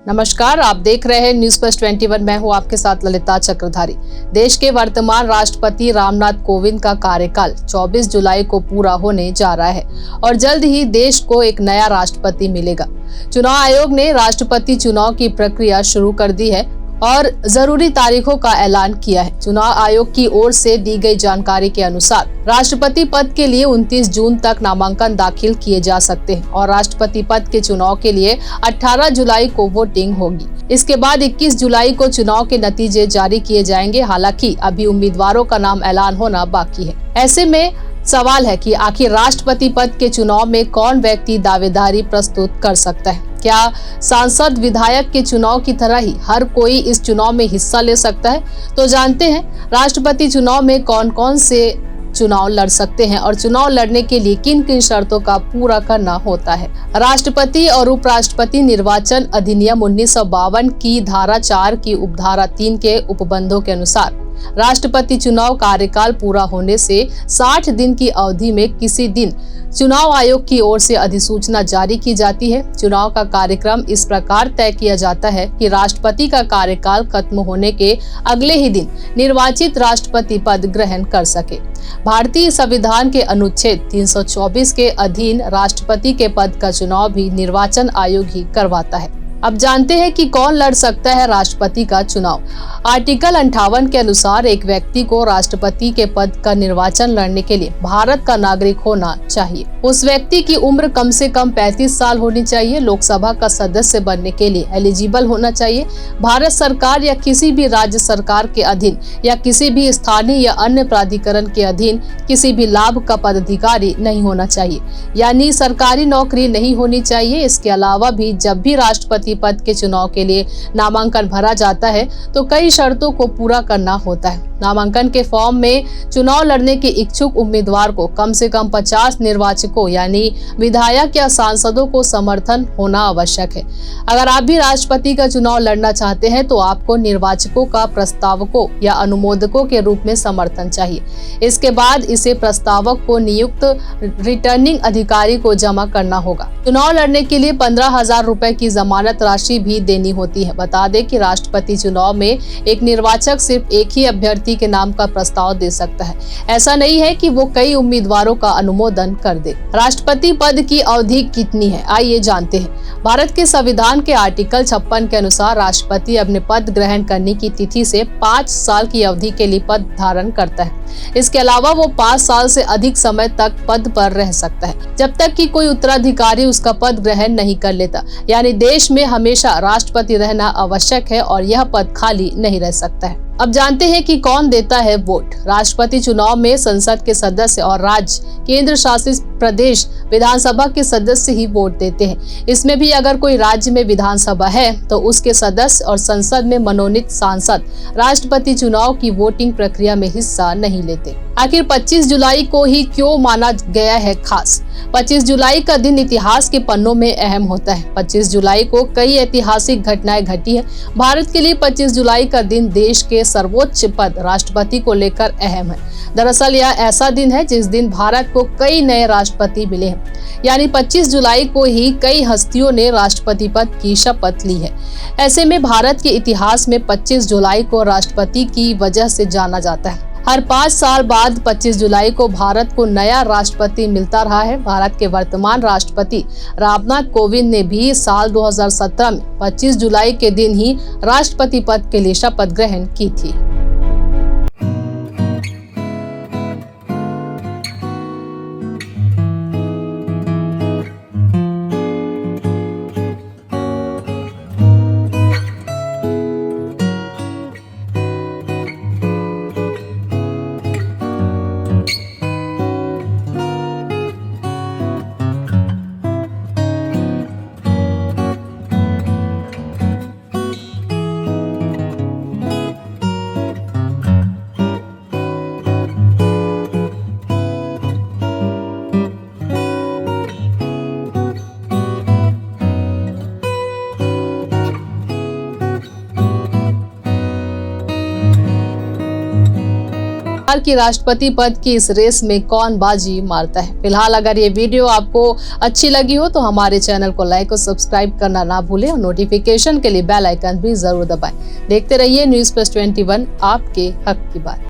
नमस्कार, आप देख रहे हैं न्यूज प्लस 21। मैं हूं आपके साथ ललिता चक्रधारी। देश के वर्तमान राष्ट्रपति रामनाथ कोविंद का कार्यकाल 24 जुलाई को पूरा होने जा रहा है और जल्द ही देश को एक नया राष्ट्रपति मिलेगा। चुनाव आयोग ने राष्ट्रपति चुनाव की प्रक्रिया शुरू कर दी है और जरूरी तारीखों का ऐलान किया है। चुनाव आयोग की ओर से दी गई जानकारी के अनुसार राष्ट्रपति पद के लिए 29 जून तक नामांकन दाखिल किए जा सकते हैं और राष्ट्रपति पद के चुनाव के लिए 18 जुलाई को वोटिंग होगी। इसके बाद 21 जुलाई को चुनाव के नतीजे जारी किए जाएंगे। हालांकि अभी उम्मीदवारों का नाम ऐलान होना बाकी है। ऐसे में सवाल है कि आखिर राष्ट्रपति पद के चुनाव में कौन व्यक्ति दावेदारी प्रस्तुत कर सकता है। क्या सांसद विधायक के चुनाव की तरह ही हर कोई इस चुनाव में हिस्सा ले सकता है? तो जानते हैं राष्ट्रपति चुनाव में कौन कौन से चुनाव लड़ सकते हैं और चुनाव लड़ने के लिए किन किन शर्तों का पूरा करना होता है। राष्ट्रपति और उपराष्ट्रपति निर्वाचन अधिनियम 1952 की धारा 4 की उपधारा 3 के उपबंधों के अनुसार राष्ट्रपति चुनाव कार्यकाल पूरा होने से 60 दिन की अवधि में किसी दिन चुनाव आयोग की ओर से अधिसूचना जारी की जाती है। चुनाव का कार्यक्रम इस प्रकार तय किया जाता है कि राष्ट्रपति का कार्यकाल खत्म होने के अगले ही दिन निर्वाचित राष्ट्रपति पद ग्रहण कर सके। भारतीय संविधान के अनुच्छेद 324 के अधीन राष्ट्रपति के पद का चुनाव भी निर्वाचन आयोग ही करवाता है। अब जानते हैं कि कौन लड़ सकता है राष्ट्रपति का चुनाव। आर्टिकल 58 के अनुसार एक व्यक्ति को राष्ट्रपति के पद का निर्वाचन लड़ने के लिए भारत का नागरिक होना चाहिए। उस व्यक्ति की उम्र कम से कम 35 साल होनी चाहिए। लोकसभा का सदस्य बनने के लिए एलिजिबल होना चाहिए। भारत सरकार या किसी भी राज्य सरकार के अधीन या किसी भी स्थानीय या अन्य प्राधिकरण के अधीन किसी भी लाभ का पदाधिकारी नहीं होना चाहिए, यानी सरकारी नौकरी नहीं होनी चाहिए। इसके अलावा भी जब भी राष्ट्रपति पद के चुनाव के लिए नामांकन भरा जाता है तो कई शर्तों को पूरा करना होता है। नामांकन के फॉर्म में चुनाव लड़ने के इच्छुक उम्मीदवार को कम से कम 50 निर्वाचकों यानी विधायक या सांसदों को समर्थन होना आवश्यक है। अगर आप भी राष्ट्रपति का चुनाव लड़ना चाहते हैं तो आपको निर्वाचकों का प्रस्तावकों या अनुमोदकों के रूप में समर्थन चाहिए। इसके बाद इसे प्रस्तावक को नियुक्त रिटर्निंग अधिकारी को जमा करना होगा। चुनाव लड़ने के लिए 15,000 रुपए की जमानत राशि भी देनी होती है। बता दें कि राष्ट्रपति चुनाव में एक निर्वाचक सिर्फ एक ही अभ्यर्थी के नाम का प्रस्ताव दे सकता है। ऐसा नहीं है कि वो कई उम्मीदवारों का अनुमोदन कर दे। राष्ट्रपति पद की अवधि कितनी है, आइए जानते हैं। भारत के संविधान के आर्टिकल 56 के अनुसार राष्ट्रपति अपने पद ग्रहण करने की तिथि से 5 साल की अवधि के लिए पद धारण करता है। इसके अलावा वो 5 साल से अधिक समय तक पद पर रह सकता है, जब तक कि कोई उत्तराधिकारी उसका पद ग्रहण नहीं कर लेता। यानी देश में हमेशा राष्ट्रपति रहना आवश्यक है और यह पद खाली नहीं रह सकता है। अब जानते हैं कि कौन देता है वोट। राष्ट्रपति चुनाव में संसद के सदस्य और राज्य केंद्र शासित प्रदेश विधानसभा के सदस्य ही वोट देते हैं। इसमें भी अगर कोई राज्य में विधानसभा है तो उसके सदस्य और संसद में मनोनीत सांसद राष्ट्रपति चुनाव की वोटिंग प्रक्रिया में हिस्सा नहीं लेते। आखिर 25 जुलाई को ही क्यों माना गया है खास? 25 जुलाई का दिन इतिहास के पन्नों में अहम होता है। 25 जुलाई को कई ऐतिहासिक घटनाएं घटी है। भारत के लिए 25 जुलाई का दिन देश के सर्वोच्च पद राष्ट्रपति को लेकर अहम है। दरअसल यह ऐसा दिन है जिस दिन भारत को कई नए राष्ट्रपति मिले हैं। यानी 25 जुलाई को ही कई हस्तियों ने राष्ट्रपति पद की शपथ ली है। ऐसे में भारत के इतिहास में 25 जुलाई को राष्ट्रपति की वजह से जाना जाता है। हर 5 साल बाद 25 जुलाई को भारत को नया राष्ट्रपति मिलता रहा है। भारत के वर्तमान राष्ट्रपति रामनाथ कोविंद ने भी साल 2017 में 25 जुलाई के दिन ही राष्ट्रपति पद के लिए शपथ ग्रहण की थी। कि राष्ट्रपति पद की इस रेस में कौन बाजी मारता है। फिलहाल अगर ये वीडियो आपको अच्छी लगी हो तो हमारे चैनल को लाइक और सब्सक्राइब करना ना भूलें और नोटिफिकेशन के लिए बेल आइकन भी जरूर दबाएं। देखते रहिए न्यूज़ प्लस 21, आपके हक की बात।